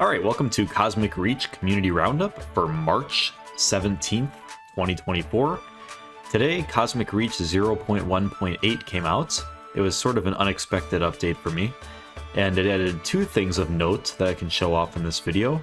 Alright, welcome to Cosmic Reach Community Roundup for March 17th, 2024. Today, Cosmic Reach 0.1.8 came out. It was sort of an unexpected update for me, and it added two things of note that I can show off in this video.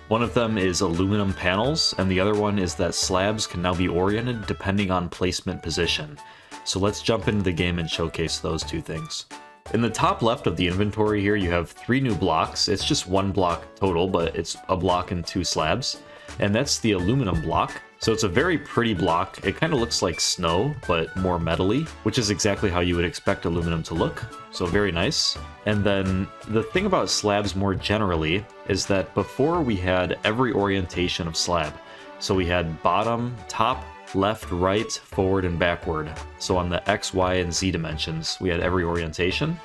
One of them is aluminum panels, and the other one is that slabs can now be oriented depending on placement position. So let's jump into the game and showcase those two things. In the top left of the inventory here, you have 3 new blocks. It's just 1 block total, but it's a block and 2 slabs. And that's the aluminum block. So it's a very pretty block. It kind of looks like snow, but more metally, which is exactly how you would expect aluminum to look. So very nice. And then the thing about slabs more generally is that before we had every orientation of slab. So we had bottom, top, left, right, forward, and backward. So on the X, Y, and Z dimensions, we had every orientation.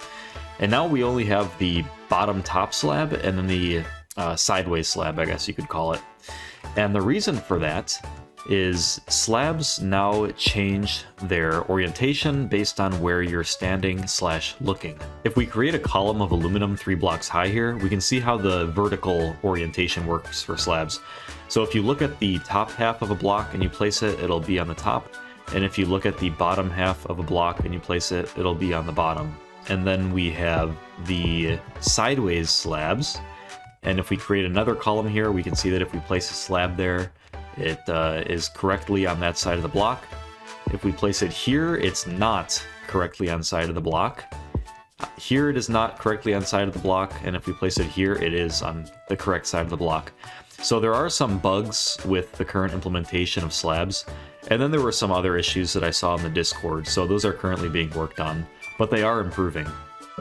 And now we only have the bottom top slab and then the sideways slab, I guess you could call it. And the reason for that is slabs now change their orientation based on where you're standing / looking. If we create a column of aluminum 3 blocks high here, we can see how the vertical orientation works for slabs. So if you look at the top half of a block and you place it, it'll be on the top. And if you look at the bottom half of a block and you place it, it'll be on the bottom. And then we have the sideways slabs. And if we create another column here, we can see that if we place a slab there, it is correctly on that side of the block. If we place it here, it's not correctly on side of the block. Here it is not correctly on side of the block, and if we place it here, it is on the correct side of the block. So there are some bugs with the current implementation of slabs, and then there were some other issues that I saw in the Discord, so those are currently being worked on, but they are improving.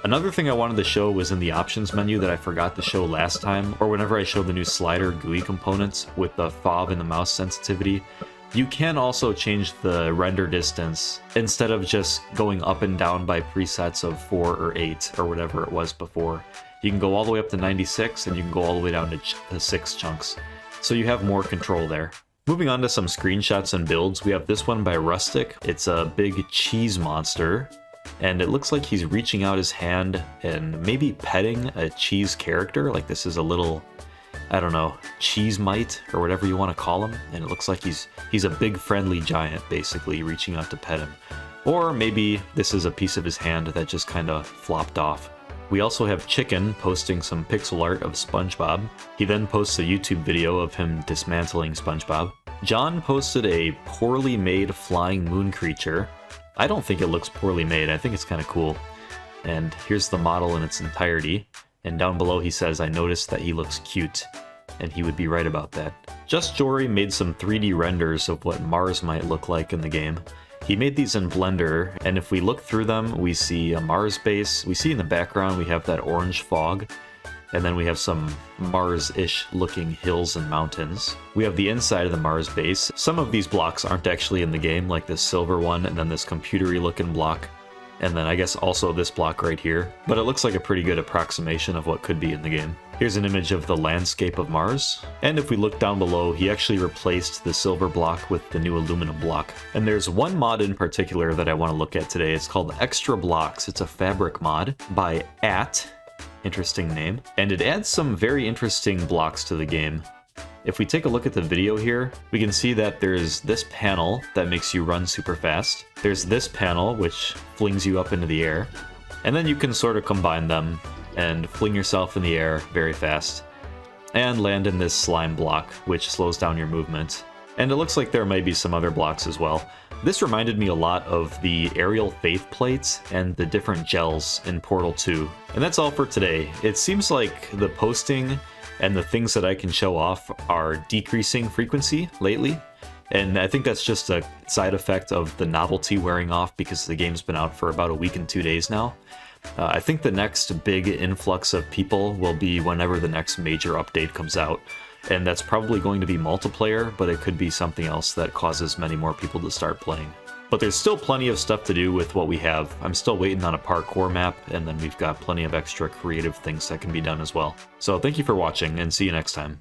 Another thing I wanted to show was in the options menu that I forgot to show last time, or whenever I showed the new slider GUI components with the fob and the mouse sensitivity. You can also change the render distance instead of just going up and down by presets of 4 or 8 or whatever it was before. You can go all the way up to 96 and you can go all the way down to 6 chunks. So you have more control there. Moving on to some screenshots and builds, we have this one by Rustic. It's a big cheese monster. And it looks like he's reaching out his hand and maybe petting a cheese character. Like this is a little, I don't know, cheese mite or whatever you want to call him. And it looks like he's a big friendly giant basically reaching out to pet him. Or maybe this is a piece of his hand that just kind of flopped off. We also have Chicken posting some pixel art of SpongeBob. He then posts a YouTube video of him dismantling SpongeBob. John posted a poorly made flying moon creature. I don't think it looks poorly made. I think it's kind of cool. And here's the model in its entirety. And down below he says, I noticed that he looks cute. And he would be right about that. Just Jory made some 3D renders of what Mars might look like in the game. He made these in Blender, and if we look through them, we see a Mars base. We see in the background we have that orange fog. And then we have some Mars-ish looking hills and mountains. We have the inside of the Mars base. Some of these blocks aren't actually in the game, like this silver one, and then this computery looking block. And then I guess also this block right here. But it looks like a pretty good approximation of what could be in the game. Here's an image of the landscape of Mars. And if we look down below, he actually replaced the silver block with the new aluminum block. And there's one mod in particular that I want to look at today. It's called Extra Blocks. It's a fabric mod by Interesting name. And it adds some very interesting blocks to the game. If we take a look at the video here, we can see that there's this panel that makes you run super fast. There's this panel, which flings you up into the air. And then you can sort of combine them and fling yourself in the air very fast. And land in this slime block, which slows down your movement. And it looks like there may be some other blocks as well. This reminded me a lot of the aerial faith plates and the different gels in Portal 2. And that's all for today. It seems like the posting and the things that I can show off are decreasing frequency lately. And I think that's just a side effect of the novelty wearing off because the game's been out for about a week and 2 days now. I think the next big influx of people will be whenever the next major update comes out. And that's probably going to be multiplayer, but it could be something else that causes many more people to start playing. But there's still plenty of stuff to do with what we have. I'm still waiting on a parkour map, and then we've got plenty of extra creative things that can be done as well. So thank you for watching, and see you next time.